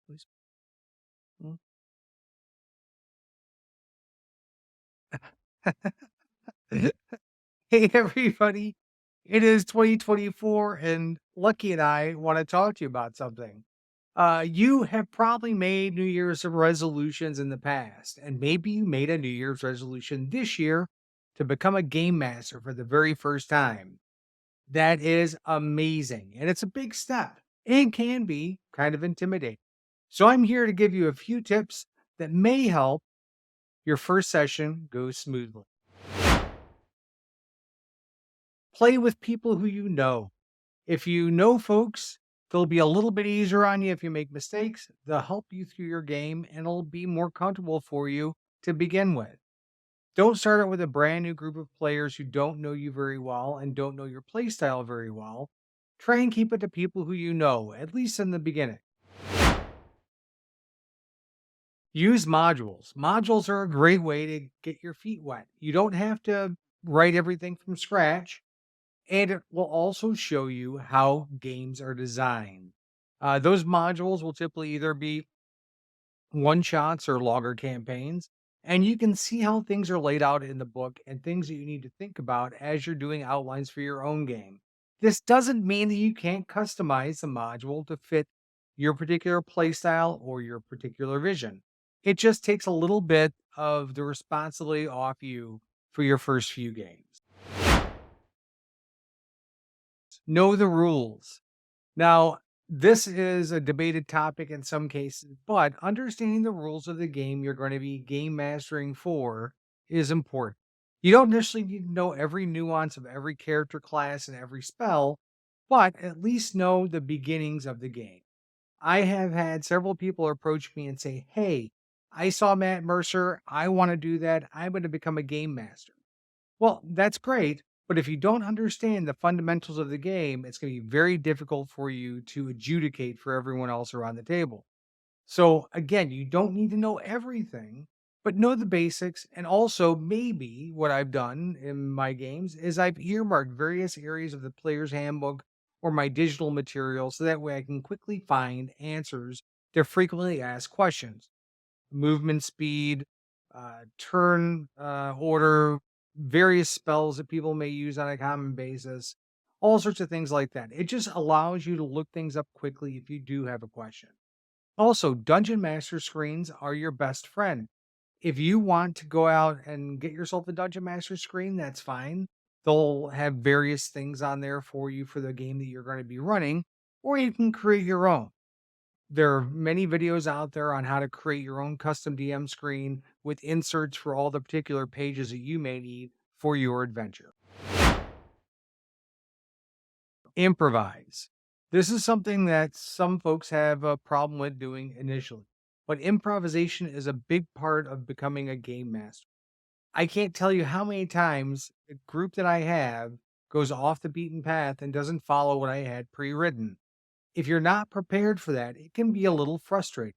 Please. Mm. Hey, everybody. It is 2024, and Lucky and I want to talk to you about something. You have probably made New Year's resolutions in the past, and maybe you made a New Year's resolution this year to become a game master for the very first time. That is amazing, and it's a big step and can be kind of intimidating. So, I'm here to give you a few tips that may help your first session go smoothly. Play with people who you know. If you know folks, they'll be a little bit easier on you if you make mistakes. They'll help you through your game and it'll be more comfortable for you to begin with. Don't start out with a brand new group of players who don't know you very well and don't know your play style very well. Try and keep it to people who you know, at least in the beginning. Use modules. Modules are a great way to get your feet wet. You don't have to write everything from scratch. And it will also show you how games are designed. Those modules will typically either be one shots or longer campaigns. And you can see how things are laid out in the book and things that you need to think about as you're doing outlines for your own game. This doesn't mean that you can't customize the module to fit your particular playstyle or your particular vision. It just takes a little bit of the responsibility off you for your first few games. Know the rules. Now, this is a debated topic in some cases, but understanding the rules of the game you're going to be game mastering for is important. You don't necessarily need to know every nuance of every character class and every spell, but at least know the beginnings of the game. I have had several people approach me and say, "Hey, I saw Matt Mercer. I want to do that. I'm going to become a game master." Well, that's great, but if you don't understand the fundamentals of the game, it's going to be very difficult for you to adjudicate for everyone else around the table. So, again, you don't need to know everything, but know the basics. And also, maybe what I've done in my games is I've earmarked various areas of the player's handbook or my digital material so that way I can quickly find answers to frequently asked questions: movement speed, turn order, various spells that people may use on a common basis, all sorts of things like that. It just allows you to look things up quickly if you do have a question. Also, dungeon master screens are your best friend. If you want to go out and get yourself a dungeon master screen, that's fine. They'll have various things on there for you for the game that you're going to be running, or you can create your own. There are many videos out there on how to create your own custom DM screen with inserts for all the particular pages that you may need for your adventure. Improvise. This is something that some folks have a problem with doing initially, but improvisation is a big part of becoming a game master. I can't tell you how many times the group that I have goes off the beaten path and doesn't follow what I had pre written. If you're not prepared for that, it can be a little frustrating.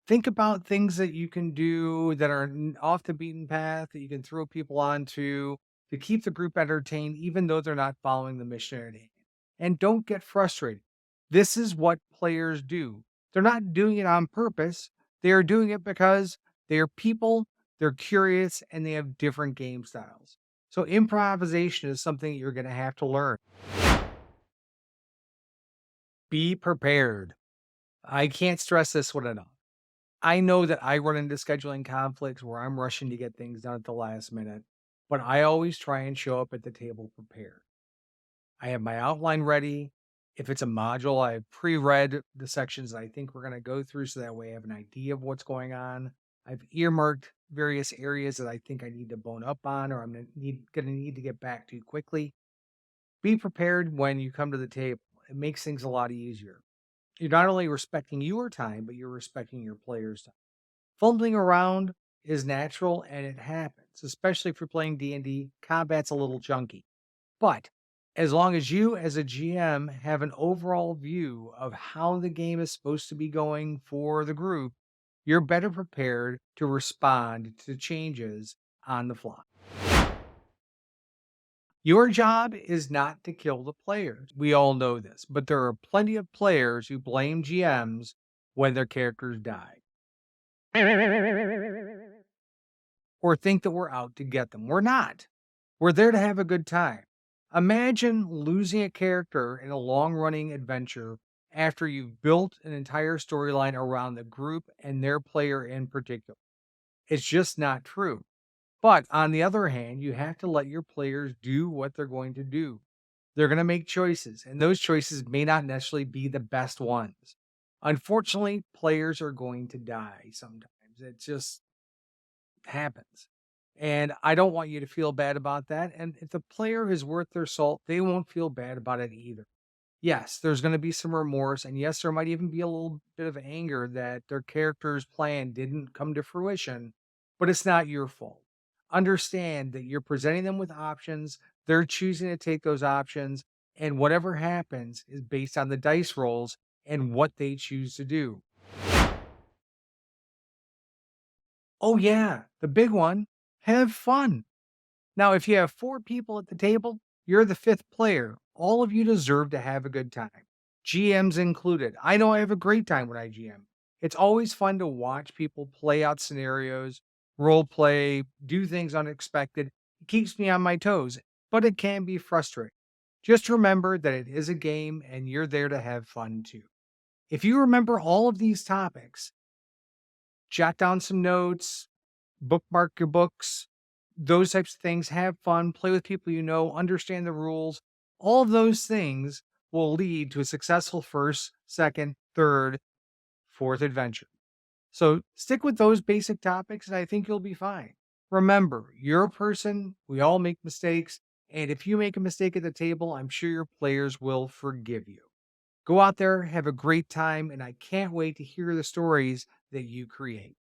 Think about things that you can do that are off the beaten path that you can throw people onto to keep the group entertained, even though they're not following the mission at hand. And don't get frustrated. This is what players do. They're not doing it on purpose. They are doing it because they are people, they're curious, and they have different game styles. So improvisation is something you're going to have to learn. Be prepared. I can't stress this one enough. I know that I run into scheduling conflicts where I'm rushing to get things done at the last minute, but I always try and show up at the table prepared. I have my outline ready. If it's a module, I've pre-read the sections that I think we're going to go through so that way I have an idea of what's going on. I've earmarked various areas that I think I need to bone up on or I'm going to need to get back to quickly. Be prepared when you come to the table. It makes things a lot easier. You're not only respecting your time, but you're respecting your players' time. Fumbling around is natural and it happens, especially if you're playing D&D. Combat's a little chunky. But as long as you as a GM have an overall view of how the game is supposed to be going for the group, you're better prepared to respond to changes on the fly. Your job is not to kill the players. We all know this, but there are plenty of players who blame GMs when their characters die or think that we're out to get them. We're not. We're there to have a good time. Imagine losing a character in a long running adventure after you've built an entire storyline around the group and their player in particular. It's just not true. But on the other hand, you have to let your players do what they're going to do. They're going to make choices, and those choices may not necessarily be the best ones. Unfortunately, players are going to die sometimes. It just happens. And I don't want you to feel bad about that. And if the player is worth their salt, they won't feel bad about it either. Yes, there's going to be some remorse. And yes, there might even be a little bit of anger that their character's plan didn't come to fruition, but it's not your fault. Understand that you're presenting them with options. They're choosing to take those options. And whatever happens is based on the dice rolls and what they choose to do. Oh, yeah, the big one, have fun. Now, if you have 4 people at the table, you're the 5th player. All of you deserve to have a good time. GMs included. I know I have a great time when I GM. It's always fun to watch people play out scenarios, role play, do things unexpected. It keeps me on my toes, but it can be frustrating. Just remember that it is a game and you're there to have fun too. If you remember all of these topics, jot down some notes, bookmark your books, those types of things. Have fun, play with people you know, understand the rules. All of those things will lead to a successful first, second, third, fourth adventure. So stick with those basic topics, and I think you'll be fine. Remember, you're a person, we all make mistakes. And if you make a mistake at the table, I'm sure your players will forgive you. Go out there, have a great time, and I can't wait to hear the stories that you create.